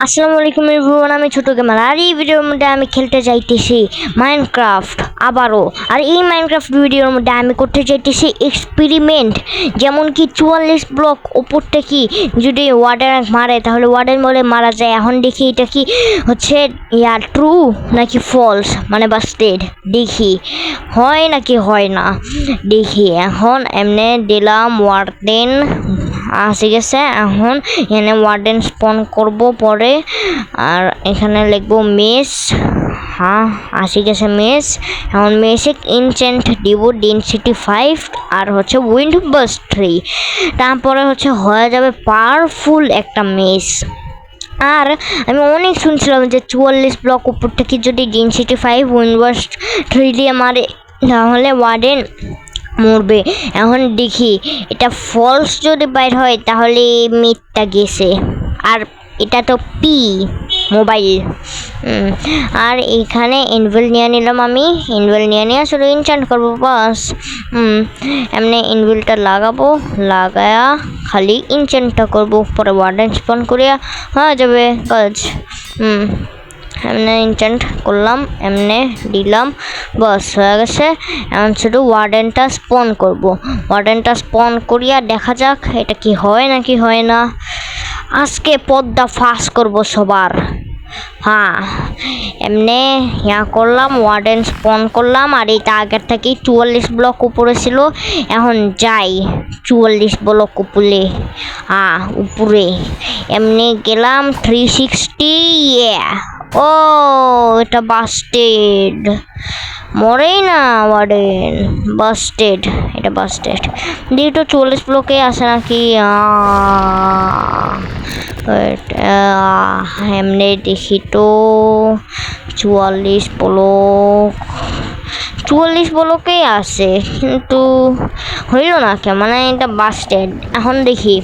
আসসালামু আলাইকুম এভরিওয়ান, আমি ছোট গেমার। আর এই ভিডিওর মধ্যে আমি খেলতে চাইতেছি মাইনক্রাফট আবারও। আর এই মাইনক্রাফট ভিডিওর মধ্যে আমি করতে চাইতেছি এক্সপেরিমেন্ট, যেমন কি 44 ব্লক ওপর থেকে যদি ওয়ার্ডেন মারে তাহলে ওয়ার্ডেন বলে মারা যায়। এখন দেখি এটা কি হচ্ছে ট্রু নাকি ফলস, মানে বাস্টেড। দেখি হয় নাকি হয় না, দেখি। এখন এমনি দিলাম ওয়ার্ডেন, আসে গেছে। এখন এখানে ওয়ার্ডেন স্পন করব পরে, আর এখানে লিখবো মেস। হ্যাঁ, আসে গেছে মেস। এখন মেসে ইনচেন্ট দিব ডেনসিটি 5 আর হচ্ছে উইন্ড বাস্ট 3। তারপরে হচ্ছে হয়ে যাবে পাওয়ারফুল একটা মেস। আর আমি অনেক শুনছিলাম যে 44 ব্লক উপর থেকে যদি ডেনসিটি 5 উইন্ড বাস্ট 3 দিয়ে মারে তাহলে ওয়ার্ডেন মরবে। এখন দেখি এটা ফলস যদি বাইর হয় তাহলে মিথটা গেছে। আর এটা তো পি মোবাইল। আর এখানে ইনভেল নিয়ে নিলাম। আমি ইনভেল নিয়ে শুধু ইনচান্ট করবো বাস। এমনি ইনভেলটা লাগাবো, লাগায়া খালি ইনচান্টটা করবো, পরে ওয়ার্ডেন স্পন করিয়া হয়ে যাবে কাজ। এমনি ইনচেন্ট করলাম, এমনি দিলাম, বাস হয়ে গেছে। এখন শুধু ওয়ার্ডেনটা স্পন করব। ওয়ার্ডেনটা স্পন করিয়া দেখা যাক এটা কি হয় নাকি হয় না। আজকে পদ্মা ফাঁস করব সবার। হ্যাঁ, এমনি করলাম, ওয়ার্ডেন স্পন করলাম। আর এটা আগের থেকেই 44 ব্লক উপরে ছিল। এখন যাই 44 ব্লক উপরে এমনি গেলাম 360। ও এটা বাস্টেড, মরেই না ওয়ার্ডেন, বাস্টেড। এটা বাস্টেড দিয়ে তো 44 ব্লকে আসে নাকি। এমনি দেখি তো 44 ব্লকেই আসে, কিন্তু হইল না কে, মানে এটা বাস্টেড। এখন দেখি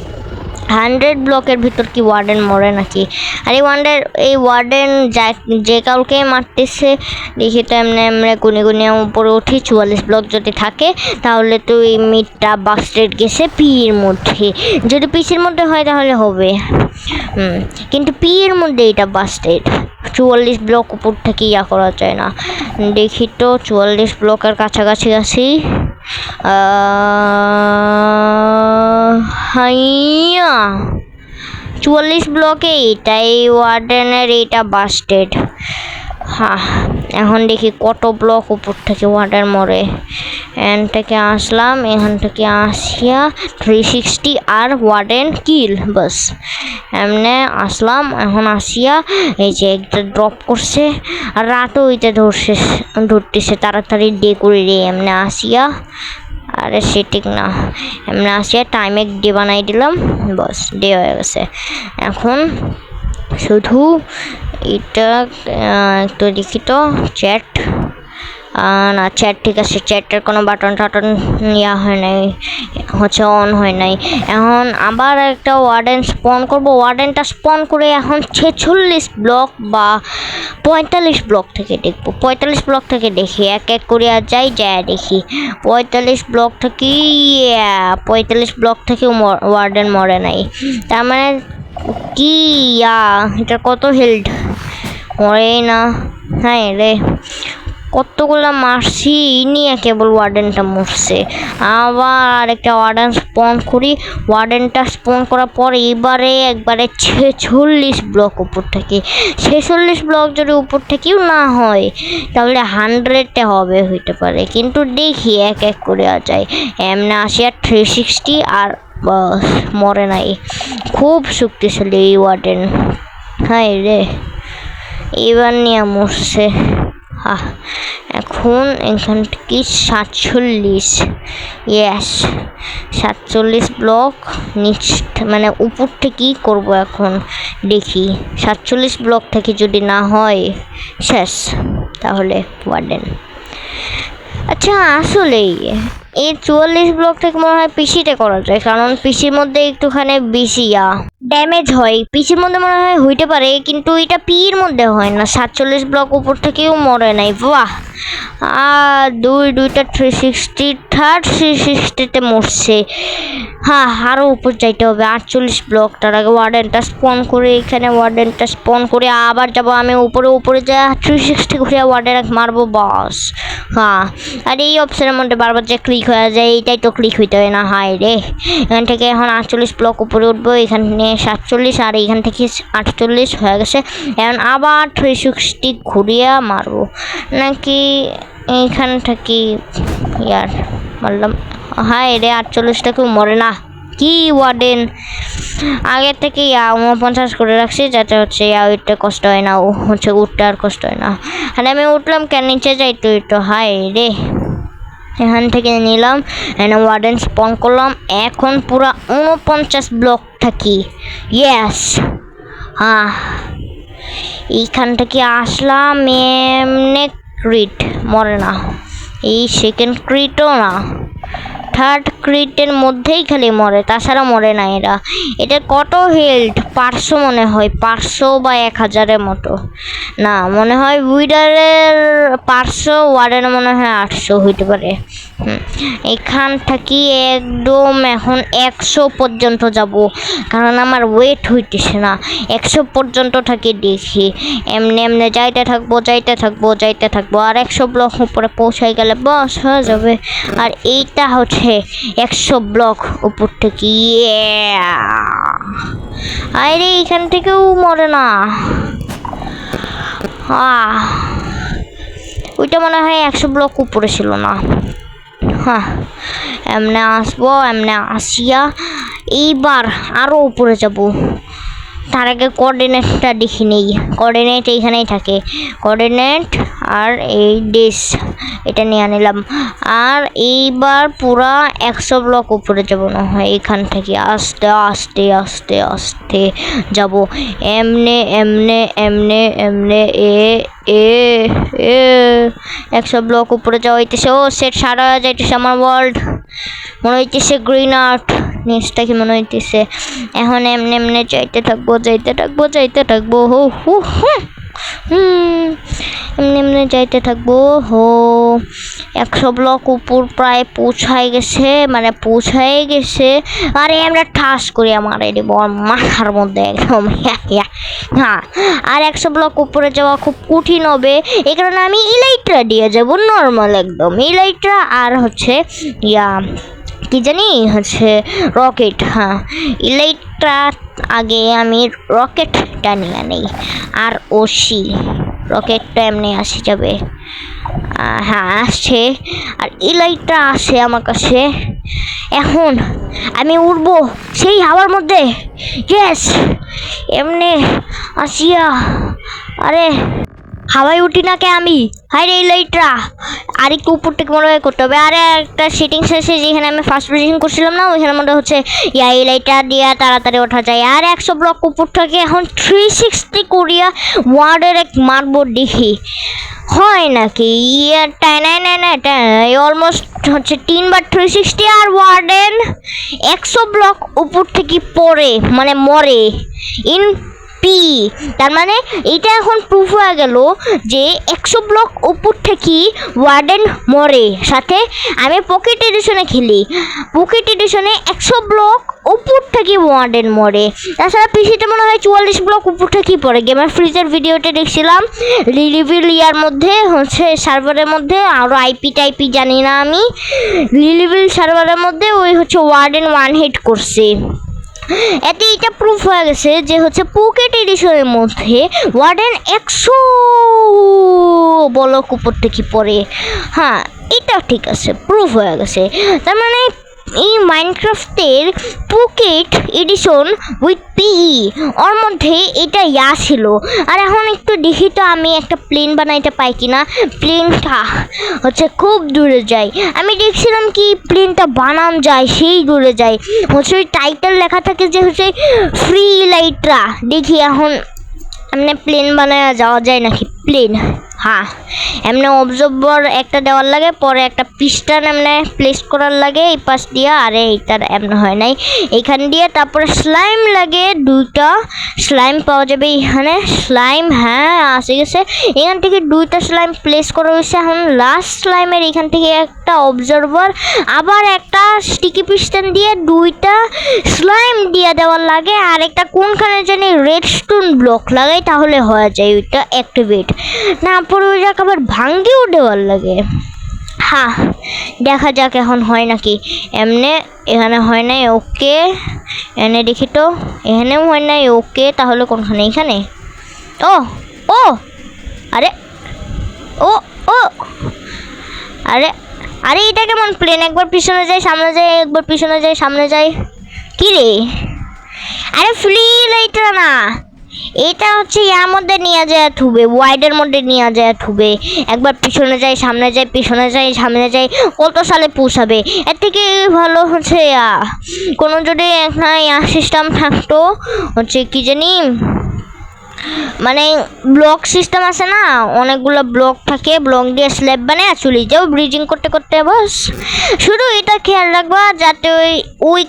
100 ব্লকের ভিতর কি ওয়ার্ডেন মরে নাকি। আর এই ওয়ার্ডেন যে কাউকে মারতেছে দেখি তো এমনি এমনি গুনে উপরে উঠি। 44 ব্লক যদি থাকে তাহলে তো এই মিটটা বাস্টেড গেছে পির মধ্যে। যদি পিসির মধ্যে হয় তাহলে হবে, কিন্তু পির মধ্যে এটা বাস্টেড। 44 ব্লক উপর থেকে করা যায় না। দেখি তো 44 ব্লকের কাছাকাছি আছি। হাইয়া 44 ব্লকে এটাই ওয়ার্ডেনের, এটা বাস্টেড। হ্যাঁ, এখন দেখি কত ব্লক উপর থেকে ওয়ার্ডেন মরে। এখান থেকে আসলাম, এখান থেকে আসিয়া 360 আর ওয়ার্ডেন কিল, বাস। এমনি আসলাম, এখন আসিয়া এই যে একটা ড্রপ করছে। আর রাতও ওইটা ধরতেছে, তাড়াতাড়ি ডে করে রে। এমনি আসিয়া, আরে সে ঠিক না, এমনি আসিয়া টাইমে ডে বানাই দিলাম, বাস ডে হয়ে গেছে। এখন শুধু এটা একটু দেখি তো চ্যাট, না চ্যাট ঠিক আছে, চ্যাটের কোনো বাটন টাটন হয় নাই, হচ্ছে অন হয় নাই। এখন আবার একটা ওয়ার্ডেন স্পন করব। ওয়ার্ডেনটা স্পন করে এখন 46 ব্লক বা 45 ব্লক থেকে দেখবো। 45 ব্লক থেকে দেখি, এক এক করে যাই দেখি 45 ব্লক থেকে। 45 ব্লক থেকে ওয়ার্ডেন মরে নাই, তার মানে কি এটা কত হেল্ড, মরেই না। হ্যাঁ রে, কতগুলা মারছি নিয়ে কেবল ওয়ার্ডেনটা মরছে। আবার আরেকটা ওয়ার্ডেন স্পন করি। ওয়ার্ডেনটা স্পন করার পর একবারে 46 ব্লক উপর থেকে। 46 ব্লক যদি উপর থেকেও না হয় তাহলে 100-তে হবে, হইতে পারে। কিন্তু দেখি এক এক করে যায়। এমনি আসি আর 360 আর বাস মরে নাই। খুব শক্তিশালী এই ওয়ার্ডেন। হাই রে, এবার নিয়ে মরছে। এখন এখান থেকে 47 ব্লক নিচ, মানে উপর থেকেই করবো। এখন দেখি 47 ব্লক থেকে যদি না হয় শেষ, তাহলে ওয়ার্ডেন। আচ্ছা, আসলেই এই 44 ব্লক থেকে মনে হয় পিসিতে করা যায়, কারণ পিসির মধ্যে একটুখানি বেশি ড্যামেজ হয়। পিসির মধ্যে মনে হয় হইতে পারে, কিন্তু এটা পির মধ্যে হয় না। 47 ব্লক উপর থেকেও মরে নাই। বাহ, আর দুইটা 360, থার্ড 360-তে মরছে। হ্যাঁ, আরও উপর যাইতে হবে 48 ব্লক। তার আগে ওয়ার্ডেনটা স্পন করে, এখানে ওয়ার্ডেনটা স্পন করে আবার যাবো আমি উপরে যা 360 ঘুরে ওয়ার্ডেন মারবো, বস। হ্যাঁ, আর এই অপশনের মধ্যে বারবার যে ক্লিক হয়ে যায়, এইটাই তো ক্লিক হইতে হয় না। হাই রে, এখান থেকে এখন 48 ব্লক উপরে উঠবো, এখানে 47 আর এখান থেকে 48 হয়ে গেছে। এখন আবার 360 ঘুরিয়া মারবো, নাকি এইখান থেকে ইয়ার মারলাম। হাই রে, 48টা কেউ মরে না। কি ওয়ার্ডেন আগের থেকে 49 করে রাখছি, যাতে হচ্ছে উঠতে কষ্ট হয় না, হচ্ছে উঠতে আর কষ্ট হয় না। আর আমি উঠলাম কেন, নিচে যাই তো একটু। হাই রে, এখান থেকে নিলাম, এখানে ওয়ার্ডেন স্পন করলাম। এখন পুরা 49 ব্লক থাকি। ইয়েস, হ্যাঁ, এইখান থেকে আসলাম। এমনি ক্রিট মরে না, এই সেকেন্ড ক্রিটও না, থার্ড ক্রিটের মধ্যেই খালি মরে, তাছাড়া মরে না এরা। এটা কত হেলথ? 500 মনে হয়, 500 বা 1000-এর মতো। না, মনে হয় উইডারের 500, ওয়ার্ডের মনে হয় 800 হইতে পারে। এখান থেকে একদম এখন 100 পর্যন্ত যাব, কারণ আমার ওয়েট হইতেছে না। 100 পর্যন্ত থাকি দেখি, এমনি যাইতে থাকবো। আর 100 ব্লক উপরে পৌঁছাই গেলে বস হয়ে যাবে। আর এইটা হচ্ছে 100 ব্লক উপর থেকে। আরে এখান থেকেও মরে না। ওইটা মনে হয় 100 ব্লক উপরে ছিল না। হ্যাঁ, এমনি আসবো, এমনি আসিয়া এইবার আরও উপরে যাব। তার আগে কোঅর্ডিনেটটা দেখি নেই। কোঅর্ডিনেট এইখানেই থাকে, কোঅর্ডিনেট আর এই ডিস, এটা নিয়ে নিলাম। আর এইবার পুরা 100 ব্লক উপরে যাব না হয়, এখান থেকে আস্তে আস্তে আস্তে আস্তে যাব। এমনে 100 ব্লক উপরে যাওয়া হইতেছে। ও সেট সারা যাইতেছে আমার ওয়ার্ল্ড, মনে হইতেছে গ্রিন আর্ট নিচটা কি মনে হইতেছে। এখন এমনি যাইতে থাকবো। এমনি যাইতে থাকবো। 100 ব্লক উপর প্রায় পৌঁছাই গেছে। আরে আমরা ঠাস করি আমার দিব মাথার মধ্যে একদম। হ্যাঁ, আর 100 ব্লক উপরে যাওয়া খুব কঠিন হবে, এই কারণে আমি ইলাইট্রা দিয়ে যাব, নর্মাল একদম ইলাইট্রা। আর হচ্ছে কি জানি হচ্ছে রকেট। হ্যাঁ, ইলাইট্রা আগে আমি রকেটটা নিয়ে নেই, আর ওসি রকেটটা এমনি আসে যাবে। হ্যাঁ, আসছে, আর ইলাইট্রা আসে আমার কাছে। এখন আমি উড়বো সেই হাওয়ার মধ্যে। ইয়েস, এমনি আসিয়া, আরে হাওয়ায় উঠি না কে আমি। হাই রে ইলাইট্রা, আর একটু উপর থেকে মনে হয় করতে হবে। আর একটা সেটিংস আছে যেখানে আমি ফার্স্ট পজিশন করছিলাম না, ওইখানে মধ্যে হচ্ছে ইলাইট্রা দিয়ে তাড়াতাড়ি ওঠা যায়। আর 100 ব্লক উপর থেকে এখন 360 করিয়া ওয়ার্ডের এক মারবো দেখি হয় নাকি। অলমোস্ট হচ্ছে 3 বার 360 আর ওয়ার্ডেন 100 ব্লক উপর থেকে পড়ে মানে মরে ইন পি। তার মানে এটা এখন প্রুফ হয়ে গেল যে 100 ব্লক উপর থেকে ওয়ার্ডেন মরে। সাথে আমি পকেট এডিশনে খেলি, পকেট এডিশনে 100 ব্লক উপর থেকে ওয়ার্ডেন মরে। তাছাড়া পিসিতে মনে হয় 44 ব্লক উপর থেকেই পড়ে। গেমার ফ্রিজের ভিডিওতে দেখছিলাম লিলিভিল ইয়ার মধ্যে হচ্ছে সার্ভারের মধ্যে, আরও আইপি টাইপি জানি না আমি, লিলিভিল সার্ভারের মধ্যে ওই হচ্ছে ওয়ার্ডেন 1 হিট করছে। এতে এটা প্রুফ হয়ে গেছে যে হচ্ছে পকেট এডিশনের মধ্যে ওয়ার্ডেন 100 ব্লক উপর থেকে পড়ে। হ্যাঁ, এটা ঠিক আছে, প্রুফ হয়ে গেছে। তার মানে এই মাইনক্রাফটের পকেট এডিশন উইথ পিই ওর মধ্যে এটা ছিল। আর এখন একটু দেখি তো আমি একটা প্লেন বানাইতে পাই কিনা। প্লেনটা হচ্ছে খুব দূরে যায়, আমি দেখছিলাম কি প্লেনটা বানান যায় সেই দূরে যায়, হচ্ছে ওই টাইটেল লেখা থাকে যে হচ্ছে ফ্রি ইলাইট্রা। দেখি এখন এমনি প্লেন বানায় যাওয়া যায় নাকি। প্লেন হ্যাঁ এমনি অবজার্ভার একটা দেওয়ার লাগে, পরে একটা পিস্টন এমনি প্লেস করার লাগে এই পাশ দিয়ে। আরে এইটার এমনি হয় নাই, এইখান দিয়ে। তারপরে স্লাইম লাগে 2টা স্লাইম পাওয়া যাবে এখানে। স্লাইম হ্যাঁ আসে গেছে, এখান থেকে 2টা স্লাইম প্লেস করা হয়েছে। এখন লাস্ট স্লাইমের এখান থেকে একটা অবজার্ভার, আবার একটা স্টিকি পিস্টন দিয়ে 2টা স্লাইম দিয়ে দেওয়ার লাগে। আর একটা কোনখানে জানি রেডস্টোন ব্লক লাগাই, তাহলে হয়ে যায় ওইটা অ্যাক্টিভেট। না পরে ওই যাক আবার ভাঙ্গিও দেওয়ার লাগে। হ্যাঁ দেখা যাক এখন হয় নাকি। এমনি এখানে হয় নাই, ওকে। এনে দেখি তো, এখানেও হয় নাই, ওকে। তাহলে কোনখানে? এখানে। ও ও আরে ও ও আরে আরে এটা কেমন প্লেন? একবার পিছনে যায় সামনে যায়, একবার পিছনে যায় সামনে যায়, কি রে? আরে ফ্লিল এইটা না, এটা হচ্ছে ইয়ার মধ্যে নিয়ে যায় থুবে, ওয়াইডের মধ্যে নিয়ে যায় থুবে। একবার পিছনে যায় সামনে যায়, পিছনে যায় সামনে যায়, কত সালে পৌঁছাবে? এর থেকে ভালো হচ্ছে কোনো যদি একটা সিস্টেম থাকতো, হচ্ছে কি জানি মানে ব্লক সিস্টেম আছে না, অনেকগুলো ব্লক থাকে, ব্লক দিয়ে স্ল্যাব বানায় চলে যাও ব্রিজিং করতে করতে। বাস শুধু এটা খেয়াল রাখবা যাতে ওই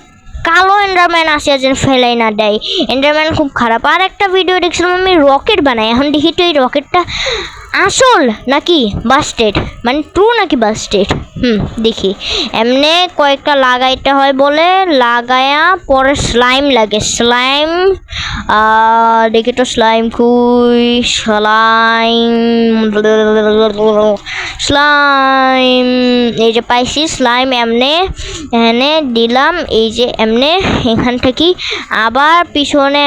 কালো এন্ডারম্যান আসে যেন ফেলাই না দেয়। এন্ডারম্যান খুব খারাপ। আর একটা ভিডিও দেখছিলাম আমি রকেট বানাই, এখন দেখি তো এই রকেটটা আসল নাকি বাস্টেড, মানে ট্রু নাকি বাস্টেড। দেখি এমনি কয়েকটা লাগাইতে হয় বলে, লাগায়া পরে স্লাইম লাগে। স্লাইম দেখি তো স্লাইম খুই, স্লাইম এই যে পাইছি স্লাইম। এমনি এখানে দিলাম, এই যে এমনি এখান থেকে আবার পিছনে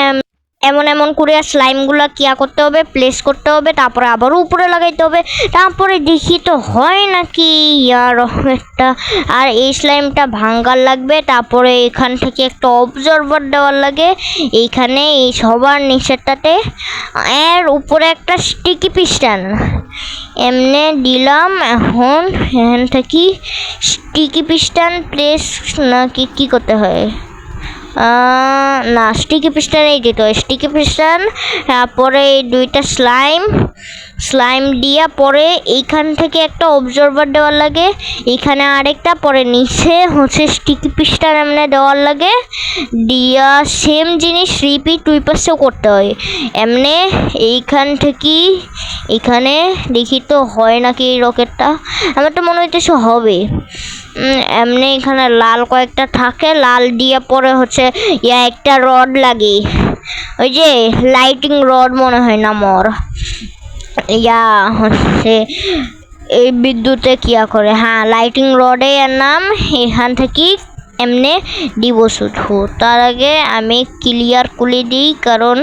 এমন এমন করে স্লাইমগুলো কিয়া করতে হবে, প্লেস করতে হবে, তারপরে আবারও উপরে লাগাইতে হবে। তারপরে দেখি তো হয় নাকি ইয়ার একটা। আর এই স্লাইমটা ভাঙ্গার লাগবে। তারপরে এখান থেকে একটা অবজারভার দেওয়ার লাগে এইখানে, এই সবার নিচেরটাতে। এর উপরে একটা স্টিকি পিস্টন এমনি দিলাম। এখন এখান থেকে স্টিকি পিস্টন প্লেস নাকি কি করতে হয়? না স্টিকি পিস্টনেই দিতে হয়, স্টিকি পিস্টন। তারপরে এই 2টা স্লাইম দিয়া পরে এইখান থেকে একটা অবজারভার দেওয়ার লাগে, এইখানে আরেকটা, পরে নিচে হচ্ছে স্টিকি পিস্টন এমনি দেওয়ার লাগে দিয়া সেম জিনিস রিপিট 2 পাশেও করতে হয় এমনি। এইখান থেকে এখানে দেখি তো হয় নাকি এই রকেটটা। আমার তো মনে হইতেছে হবে। এমনি এখানে লাল কয়েকটা থাকে, লাল দিয়ে পরে হচ্ছে একটা রড লাগে, ওই যে লাইটিং রড মনে হয় না মোর, হচ্ছে এই বিদ্যুতে কিয়া করে। হ্যাঁ লাইটিং রডে এর নাম। এখান থেকে এমনি দিব শুধু। তার আগে আমি ক্লিয়ার করে দিই, কারণ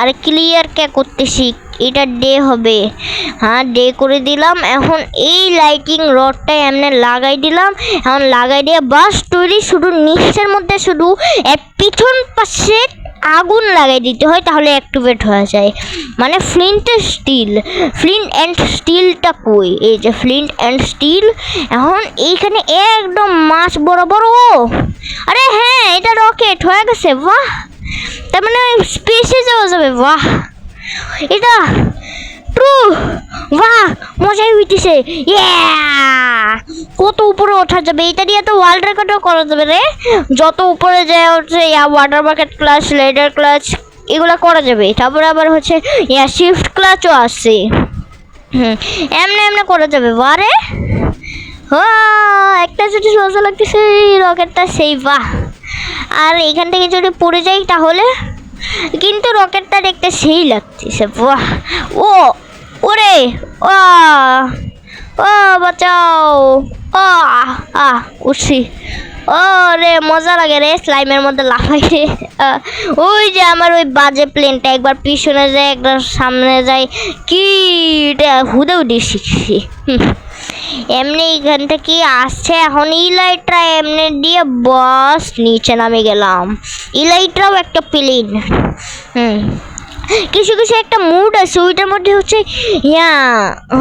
আর ক্লিয়ার কে করতেছি, এটা ডে হবে। হ্যাঁ ডে করে দিলাম। এখন এই লাইটিং রডটা এমনি লাগাই দিলাম। এখন লাগাই দিয়ে বাস তৈরি। শুধু নিচের মধ্যে শুধু পিছন পাশে আগুন লাগাই দিতে হয়, তাহলে অ্যাক্টিভেট হয়ে যায়। মানে ফ্লিন্ট অ্যান্ড স্টিলটা কই? এই যে ফ্লিন্ট অ্যান্ড স্টিল। এখন এইখানে একদম মাছ বরাবর। ও আরে হ্যাঁ এটা রকেট হয়ে গেছে, বাহ! তার মানে স্পেসে যাওয়া যাবে, বাহ! এটা ট্রু, বাহ মজাই হইতেছে। কত উপরে ওঠা যাবে, এটা দিয়ে তো ওয়ার্ল্ড রেকর্ডও করা যাবে রে। যত উপরে যায় হচ্ছে water bucket clutch, ladder clutch এগুলো করা যাবে। তারপরে আবার হচ্ছে শিফট ক্লাচও আসছে। এমনি এমনি করা যাবে। বারে একটা যদি মজা লাগতেছে রকেটটা, সেই বাহ! আর এখান থেকে যদি পড়ে যাই তাহলে কিন্তু রকেটটা দেখতে সেই লাগতেছে, বাহ! ও ওরে ও বাঁচাও! উঠছি। ও রে মজা লাগে রে স্লাইমের মধ্যে লাফাই রে। ওই যে আমার ওই বাজে প্লেনটা একবার পিছনে যায় একবার সামনে যায়, কি এটা হুদে উঠে শিখছি। এমনি এখান থেকে আসছে। এখন ইলাইট্রা এমনি দিয়ে বস নিচে নামে গেলাম। ইলাইট্রাও একটা প্লেন। কিছু কিছু একটা মুড আছে, ওইটার মধ্যে হচ্ছে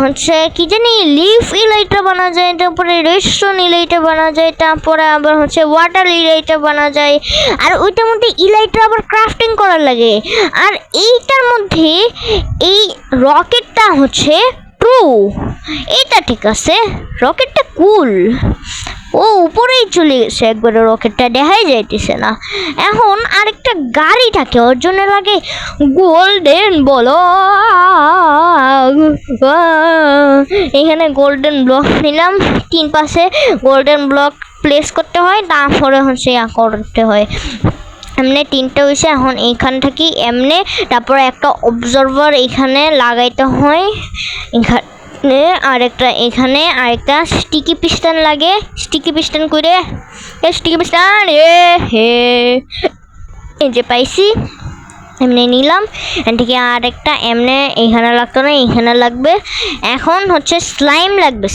হচ্ছে কি জানি লিফ ইলাইট্রা বানা যায়, তারপরে রেডস্টোন ইলাইট্রা বানা যায়, তারপরে আবার হচ্ছে ওয়াটার ইলাইট্রা বানা যায়। আর ওইটার মধ্যে ইলাইট্রা আবার ক্রাফটিং করার লাগে। আর এইটার মধ্যে এই রকেটটা হচ্ছে ট্রু, এটা ঠিক আছে, রকেটটা কুল। ও উপরেই চলে গেছে একবারে, রকেটটা দেখাই যাইতেছে না। এখন আরেকটা গাড়ি থাকে, ওর জন্য লাগে গোল্ডেন ব্লক। এখানে গোল্ডেন ব্লক নিলাম, 3 পাশে গোল্ডেন ব্লক প্লেস করতে হয়, তারপরে হচ্ছে করতে হয়। এমনি 3টা হয়েছে। এখন এইখান থেকে এমনি, তারপরে একটা অবজারভার এখানে লাগাইতে হয়, এখানে আরেকটা, এখানে আরেকটা স্টিকি পিস্টন লাগে। স্টিকি পিস্টন করে স্টিকি পিস্টন হে এই যে পাইছি, এমনি নিলাম। এখান থেকে আরেকটা এমনি এখানে লাগতো না, এখানে লাগবে। এখন হচ্ছে স্লাইম লাগবে,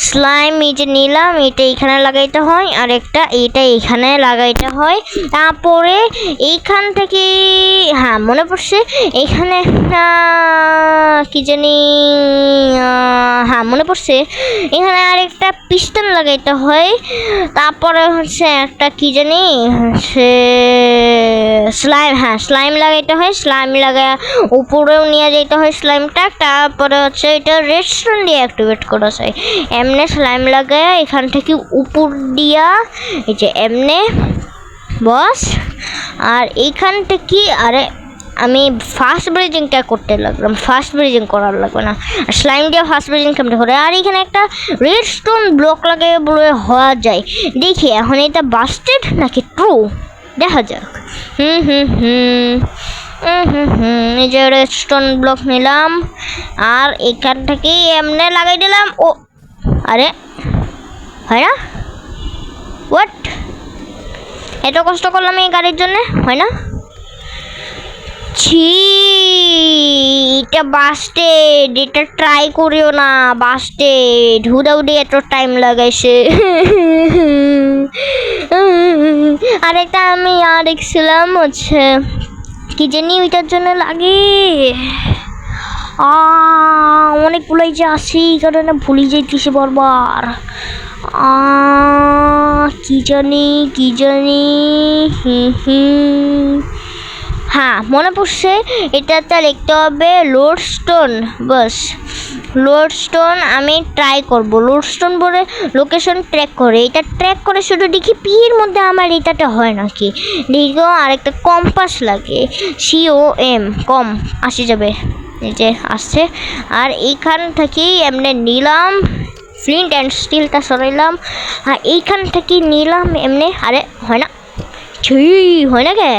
স্লাইম এই যে নিলাম, এটা এখানে লাগাইতে হয়, আর একটা এটা এখানে লাগাইতে হয়। তারপরে এইখান থেকে হ্যাঁ মনে পড়ছে, এখানে একটা কি জানি, হ্যাঁ মনে পড়ছে, এখানে আরেকটা পিস্টন লাগাইতে হয়। তারপরে হচ্ছে একটা কি জানি হচ্ছে স্লাইম, হ্যাঁ স্লাইম লাগাইতে হয়, স্লাইম লাগায় উপরেও নিয়ে যেতে হয় স্লাইমটা। তারপরে হচ্ছে এটা রেস্টুরেন্ট দিয়ে অ্যাক্টিভেট করা যায়, এমনি স্লাইম লাগায় এখান থেকে উপর দিয়া এই যে এমনি বস। আর এইখান থেকে আরে আমি ফাস্ট ব্রিজিংটা করতে লাগলাম, ফাস্ট ব্রিজিং করার লাগবে না, আর স্লাইম দিয়ে ফাস্ট ব্রিজিং কেমন করে। আর এখানে একটা রেডস্টোন ব্লক লাগে বলে হওয়া যায়, দেখি এখন এটা বাস্টেড নাকি ট্রু, দেখা যাক। এই যে রেডস্টোন ব্লক নিলাম, আর এখান থেকে এমনি লাগাই দিলাম। ও আরে হয় না, হোয়াট, এত কষ্ট করলাম এই গাড়ির জন্য, হয় না? ছি, এটা বাস্টেড, এটা ট্রাই করিও না, বাস্টেড। হুদাহুদি এত টাইম লাগাইছে। আরেকটা আমি আর দেখছিলাম হচ্ছে কি জানি ওইটার জন্য লাগে, অনেকগুলোই যে আসি কারণে ভুলে যাইতেছি বারবার। কি জানি হ্যাঁ মনে পড়ছে, এটাতে লিখতে হবে লোডস্টোন। বাস লোডস্টোন আমি ট্রাই করব, লোডস্টোন বলে লোকেশন ট্র্যাক করে, এটা ট্র্যাক করে শুধু দেখি পির মধ্যে আমার এটাতে হয় নাকি। দেখো আরেকটা কম্পাস লাগে, COM কম আসে যাবে, এই যে আসছে। আর এইখান থেকেই এমনি নিলাম, ফ্লিন্ট অ্যান্ড স্টিলটা সরাইলাম, আর এইখান থেকে নিলাম এমনি। আরে হয় না, হয় না কে,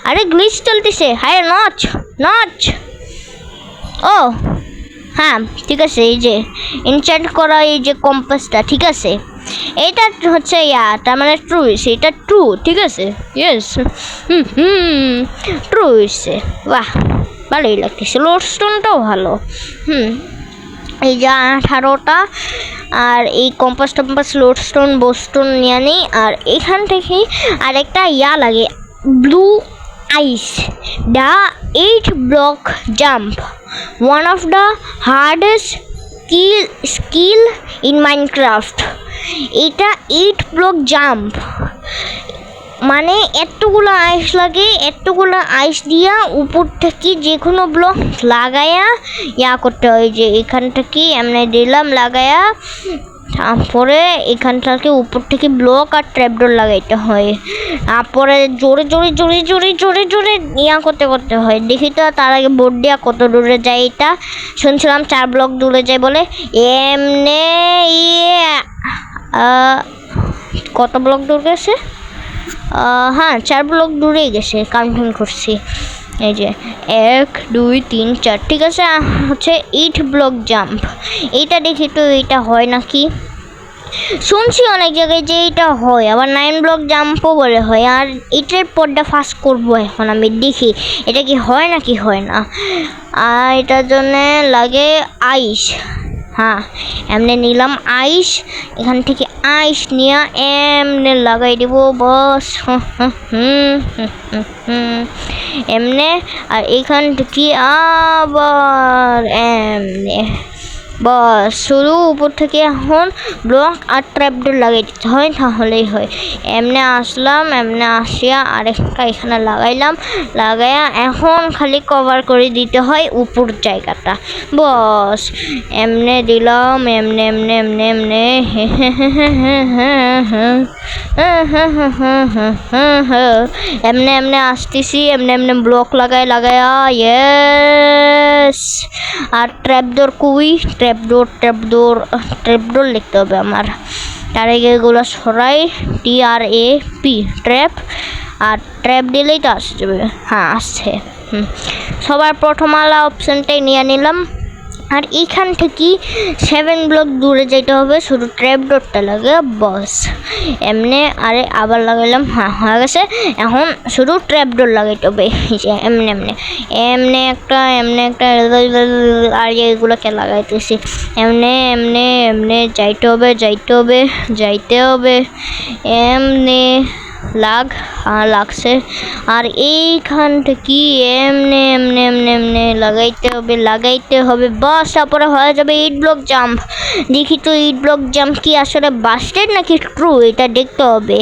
আরে গ্লিচ চলতেছে, হায় নচ। ও হ্যাঁ ঠিক আছে, এই যে ইনচার্ট করা এই যে কম্পাসটা ঠিক আছে, এটা হচ্ছে তার মানে ট্রু হয়েছে, এটা ট্রু ঠিক আছে, ইয়েস ট্রু হয়েছে। বাহ ভালোই লাগতেছে, লোডস্টোনটাও ভালো। এই যে 18টা, আর এই কম্পাস টম্পাস লোডস্টোন বোস্টোন নিয়ে নিই। আর এখান থেকেই আরেকটা লাগে, blue ice, the 8 block jump, one of the hardest skill in Minecraft. এটা 8 block jump মানে এতগুলো আইস লাগে, এতগুলো আইস দিয়া উপর থেকে যে কোনো ব্লক লাগায়া করতে হয়। যে এখান থেকে এমনি দিলাম লাগায়া, তারপরে এখান থেকে উপর থেকে ব্লক আর ট্র্যাপডোর লাগাইতে হয়, তারপরে জোরে করতে হয়। দেখি তো তার আগে বোর্ড দিয়া কত দূরে যায়, এটা শুনছিলাম 4 ব্লক দূরে যায় বলে। এমনি কত ব্লক দূর গেছে, হ্যাঁ 4 ব্লক দূরেই গেছে, কাউন্টিং করছি। এই যে 1 2 3 4 ঠিক আছে, হচ্ছে 8 ব্লক জাম্প। এইটা দেখি তো এটা হয় নাকি, শুনছি অনেক জায়গায় যে এটা হয়, আবার 9 ব্লক জাম্পও বলে হয়। আর এটার পরটা ফাস্ট করবো এখন আমি, দেখি এটা কি হয় নাকি হয় না। আর এটার জন্যে লাগে আইস, হ্যাঁ এমনি নিলাম আইস, এখান থেকে আইস নিয়ে এমনি লাগাই দেব বস, এমনি। আর এখান থেকে আবার এমনি বাস শুধু উপর থেকে এখন ব্লক আর ট্র্যাপডোর লাগিয়ে দিতে হয়, তাহলেই হয়। এমনি আসলাম, এমনি আসিয়া আরেকটা এখানে লাগাইলাম, লাগাইয়া এখন খালি কভার করে দিতে হয় উপর জায়গাটা। বস এমনি দিলাম, এমনি এমনি এমনি এমনি এমনি এমনি আসতেছি, এমনি এমনি ব্লক লাগায়া ইয়েস। আর ট্র্যাপডোর কুই, ট্র্যাপডোর লিখতে হবে আমার। তার আগে এগুলো সরাই, TRAP ট্র্যাপ, আর ট্র্যাপ দিলেই তো আসে যাবে। হ্যাঁ আসছে। সবার প্রথম আলা অপশানটাই নিয়ে নিলাম। আর এইখান থেকে 7 ব্লক দূরে যেতে হবে, শুধু ট্র্যাপডোরটা লাগে বস। এমনি আরে আবার লাগাইলাম, হ্যাঁ হয়ে গেছে। এখন শুধু ট্র্যাপডোর লাগাইতে হবে, এমনি এমনি এমনি একটা আর এগুলোকে লাগাইতেছি এমনি এমনি এমনি যাইতে হবে এমনি লাগছে। আর এইখান থেকে এমনি এমনি এমনি এমনি লাগাইতে হবে বাস। তারপরে হয়ে যাবে ইট ব্লক জাম্প। দেখি তো ইট ব্লক জাম্প কি আসলে বাস্টেড নাকি ট্রু, এটা দেখতে হবে।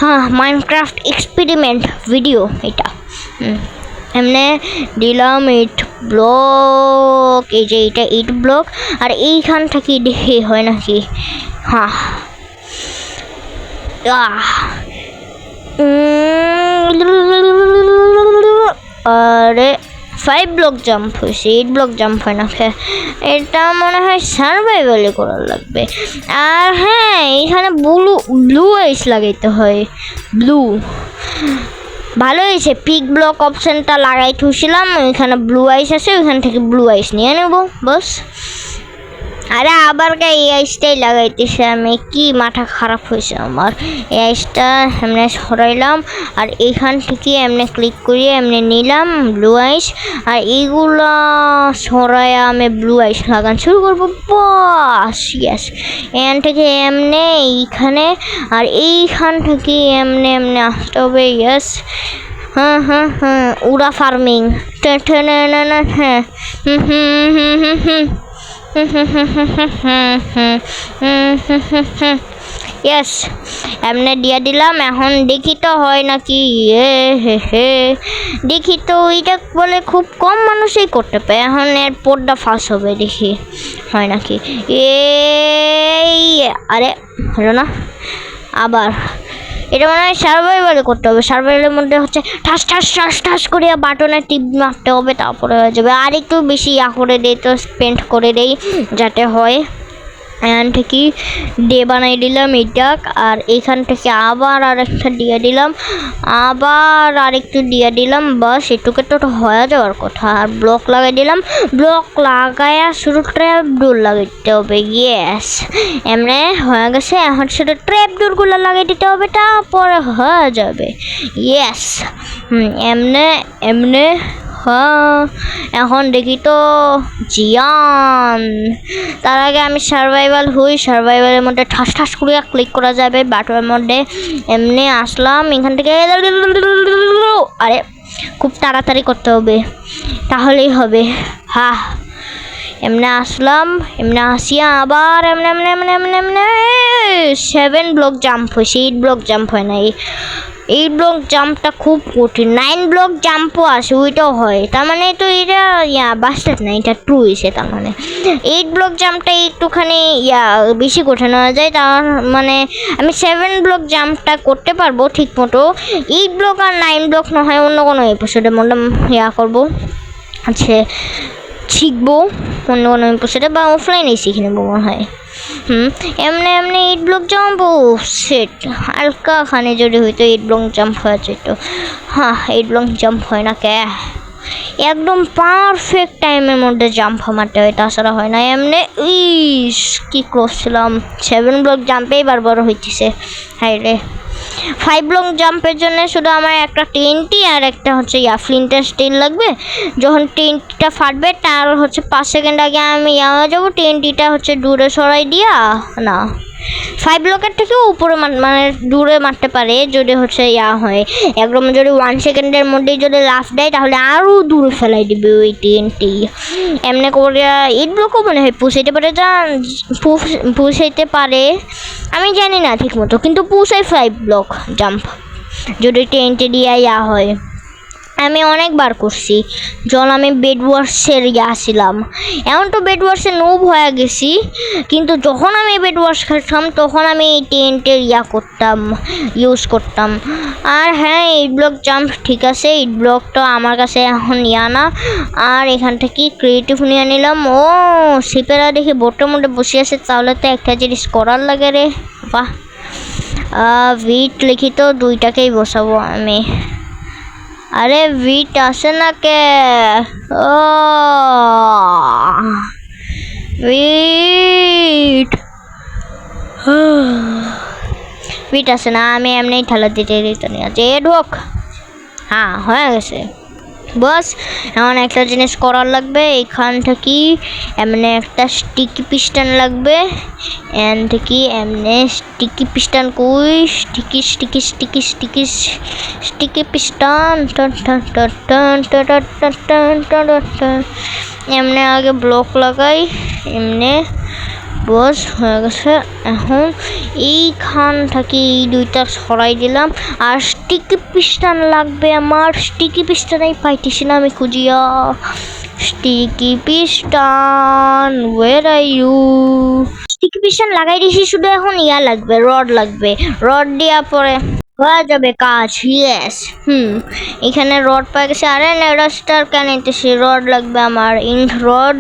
হ্যাঁ, মাইনক্রাফট এক্সপেরিমেন্ট ভিডিও এটা। এমনি দিলাম ইট ব্লক, এই যে এটা ইট ব্লক। আর এইখান থেকে দেখি হয় নাকি। হ্যাঁ আরে 5 ব্লক জাম্প হয়েছে, 8 ব্লক জাম্প হয় না। এটা মনে হয় সার্ভাইভালে করা লাগবে। আর হ্যাঁ, এখানে ব্লু আইস লাগাইতে হয়। ব্লু ভালো হয়েছে, পিক ব্লক অপশানটা লাগাই থুছিলাম, এখানে ব্লু আইস আছে, ওইখান থেকে ব্লু আইস নিয়ে নেব বস। আরে আবার এই আইসটাই লাগাইতেছে আমি, কি মাথা খারাপ হয়েছে আমার। এই আইসটা এমনি সরাইলাম, আর এইখান থেকে এমনি ক্লিক করিয়ে এমনি নিলাম ব্লু আইস। আর এইগুলো সরাইয়া আমি ব্লু আইস লাগান শুরু করবো বাস। ইয়েস, এখান থেকে এমনি এইখানে, আর এইখান থেকে এমনি এমনি আসতে হবে। ইয়েস, হ্যাঁ উড়া ফার্মিং। হ্যাঁ ইয়েস, এমনি দিয়ে দিলাম। এখন দেখি তো হয় নাকি। দেখি তো, এইটা বলে খুব কম মানুষই করতে পারে। এখন এর পর্দা ফাঁস হবে, দেখি হয় নাকি। আরে হলো না। আবার এটা মনে হয় সার্ভাইভালে করতে হবে। সার্ভাইভালের মধ্যে হচ্ছে ঠাস করে বাটনে টিপ মারতে হবে, তারপরে হয়ে যাবে। আর একটু বেশি করে দেই, তো স্পেন্ড করে দেই যাতে হয়। এখান থেকে ডে বানাই দিলাম এটা, আর এইখান থেকে আবার আরেকটা দিয়ে দিলাম, আবার আরেকটু দিয়ে দিলাম। বাস এটুকু তো হয়ে যাওয়ার কথা। আর ব্লক লাগাই দিলাম, ব্লক লাগায়া শুধু ট্র্যাপডোর লাগাইতে হবে। ইয়েস, এমনি হয়ে গেছে। এখন শুধু ট্র্যাপডোরগুলো লাগাই দিতে হবে, তারপরে হয়ে যাবে। ইয়েস, এমনি হ্যাঁ। এখন দেখি তো জিয়ান। তার আগে আমি সার্ভাইভাল হই। সার্ভাইভালের মধ্যে ঠাস করে ক্লিক করা যাবে বাটনের মধ্যে। এমনি আসলাম এখান থেকে, আরে খুব তাড়াতাড়ি করতে হবে, তাহলেই হবে। হ্যাঁ, এমনি আসলাম, এমনি আসিয়া আবার এমনি 7 ব্লক জাম্প হয়েছে, 8 ব্লক জাম্প হয় না। 8 ব্লক জাম্পটা খুব কঠিন। 9 ব্লক জাম্পও আসে, ওইটাও হয়। তার মানে তো এটা বাস্টার্ড না, এটা ট্রু হয়েছে। তার মানে 8 ব্লক জাম্পটা একটুখানি বেশি কঠিন হয়ে যায়। তার মানে আমি 7 ব্লক জাম্পটা করতে পারবো ঠিক মতো। 8 ব্লক আর 9 ব্লক না হয় অন্য কোনো এপিসোডের মধ্যে করবো, আচ্ছা শিখবো অন্য কোনো এপিসোডে, বা অফলাইনেই শিখে নেবো মনে হয়। এমনি 8 ব্লক জাম্প সেট হালকা খানে যদি হইতো 8 ব্লক জাম্প হয়ে যেত। হ্যাঁ, 8 ব্লক জাম্প হয় না কে, একদম পারফেক্ট টাইমের মধ্যে জাম্প মারতে হয়, তাছাড়া হয় না। এমনি কি করছিলাম, 7 ব্লক জাম্পেই বারবার হইতেছে। হাই রে, 5 ব্লক জাম্পের জন্য শুধু আমার একটা TNT আর একটা হচ্ছে ফ্লিন্টের স্টিল লাগবে। যখন TNTটা ফাটবে তার হচ্ছে 5 সেকেন্ড আগে আমি হয়ে যাবো। TNTটা হচ্ছে দূরে সরাই দিয়া, না 5 ব্লকের থেকেও উপরে মানে দূরে মারতে পারে যদি হচ্ছে ইয়া হয় একদম যদি 1 সেকেন্ডের মধ্যেই যদি লাফ দেয় তাহলে আরও দূরে ফেলাই দিবে ওই টিএনটি। এমনি করে 8 ব্লকও মনে হয় পুষাইতে পারে, পুষাইতে পারে আমি জানি না ঠিক মতো, কিন্তু পুষাই 5 ব্লক জাম্প যদি টিএনটি দিয়ে ইয়া হয়। আমি অনেকবার করছি যখন আমি বেড ওয়ার্সের ছিলাম। এখন তো বেড ওয়ার্সে নুব হয়ে গেছি, কিন্তু যখন আমি বেড ওয়ার্স খেলতাম তখন আমি এই টেন্টের ইউজ করতাম। আর হ্যাঁ 8 ব্লক জাম্প ঠিক আছে, 8 ব্লকটা আমার কাছে এখন না। আর এখান থেকে ক্রিয়েটিভ নিয়ে নিলাম। ও শিপেরা দেখি বোটের মধ্যে বসে আছে, তাহলে তো একটা জিনিস করার লাগে রে। বাহ, ভিট লিখি তো 2টাকেই বসাবো আমি। আরে ভিট আসে না কে? ও ভিট আসে না, আমি এমনি ঠেলা দিতে নিয়ে আছে। ঢোক। হ্যাঁ হয়ে গেছে। বস এখন একটা জিনিস করার লাগবে, এখান থেকে এমনি একটা স্টিকি পিস্টন লাগবে। এখান থেকে এমনি স্টিকি পিস্টন কই স্টিকি পিস্টন এমনি আগে ব্লক লাগাই এমনি। বস হয়ে গেছে। এখন এইখান থেকে এই 2টা সরাই দিলাম। আর স্টিকি পিস্টন লাগবে আমার, স্টিকি পিস্টনই পাইতেছি না আমি খুঁজিয়া। Sticky piston where are you? Sticky piston লাগাই দিয়েছি, শুধু এখন লাগবে, রড লাগবে। রড দেওয়া পরে হয়ে যাবে কাজ। ইয়েস, এখানে রড পাই গেছে। আরে নেডাস্টার কেন নিতেছি, রড লাগবে আমার। রড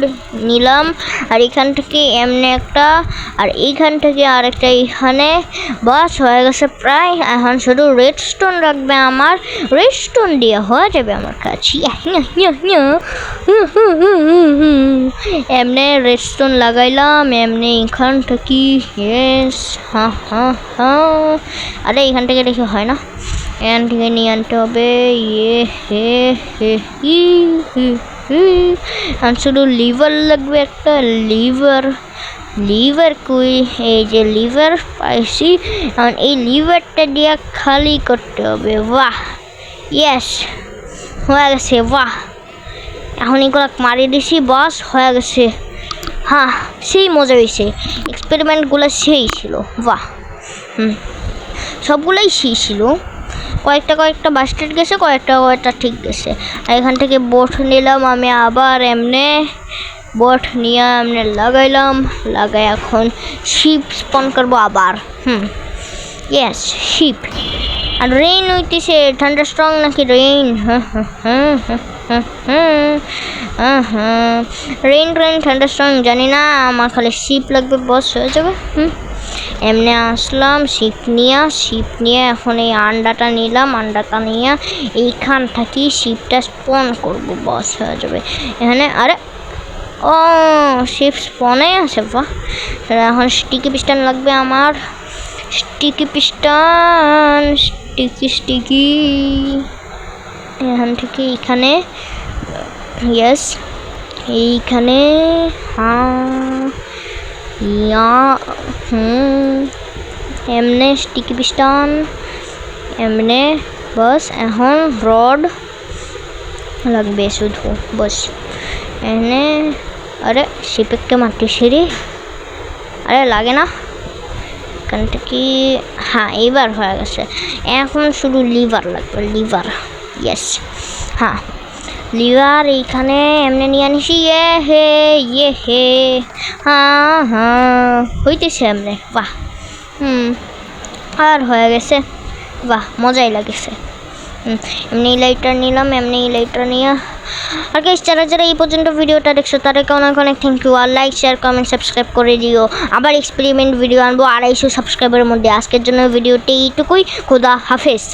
নিলাম। আর এখান থেকে এমনি একটা, আর এইখান থেকে আরেকটা এখানে। বাস হয়ে গেছে প্রায়। এখন শুধু রেডস্টোন লাগবে আমার, রেডস্টোন দিয়ে হয়ে যাবে আমার কাজ। এমনি রেডস্টোন লাগাইলাম এমনি এখান থেকে। ইয়েস, আরে এখান থেকে দেখে হয় না, এখান থেকে নিয়ে আনতে হবে। শুধু লিভার লাগবে একটা। লিভার কই? এই যে লিভার পাইছি। এখন এই লিভারটা দিয়ে খালি করতে হবে। বাহ, ইয়েস হয়ে গেছে। বাহ, এখন এগুলো মারিয়ে দিছি। বাস হয়ে গেছে। হ্যাঁ সেই মজা হয়েছে, এক্সপেরিমেন্টগুলো সেই ছিল। বাহ, সবগুলোই সেই ছিল। কয়েকটা বাস্টেড গেছে, কয়েকটা ঠিক গেছে। আর এখান থেকে বোট নিলাম আমি আবার এমনি। বোট নিয়ে এমনি লাগাইলাম, লাগাই এখন শিপ স্পন করবো আবার। Yes, sheep. আর রেইন হইতেছে, ঠান্ডা স্ট্রং নাকি রেইন? রেইন ঠান্ডা স্ট্রং জানি না, আমার খালি শিপ লাগবে, বস হয়ে যাবে। এমনি আসলাম শিপ নিয়ে এখন এই আন্ডাটা নিলাম। আন্ডাটা নিয়ে এইখান থেকে শিপটা স্পন করবো, বস হয়ে যাবে এখানে। আরে ও শিপ স্পনে আছে। বাহ, এখন স্টিকি পিস্টন লাগবে আমার। স্টিকি পিস্টন, স্টিকি এখান থেকে এইখানে। ইয়েস, এইখানে। এমনে স্টিকি পিস্টন এমনে। বস এখন রড লাগবে শুধু, বস এনে। আরে শিপকে মারতেছি রে, আরে লাগে না এখান থেকে। হ্যাঁ এইবার হয়ে গেছে। এখন শুধু লিভার লাগবে, লিভার। ইয়েস, হ্যাঁ লিভার এইখানে এমনি নিয়ে আনিছি। হ্যাঁ হইতেছে এমনি। বাহ, আর হয়ে গেছে। বাহ, মজাই লাগেছে। এমনি লাইটার নিলাম, এমনি লাইটার নিয়ে। আর গাইস যারা এই পর্যন্ত ভিডিওটা দেখছো তাদেরকে অনেক থ্যাংক ইউ। আর লাইক শেয়ার কমেন্ট সাবস্ক্রাইব করে দিও। আবার এক্সপেরিমেন্ট ভিডিও আনবো 250 সাবস্ক্রাইবারের মধ্যে। আজকের জন্য ভিডিওটি এইটুকুই। খোদা হাফেজ।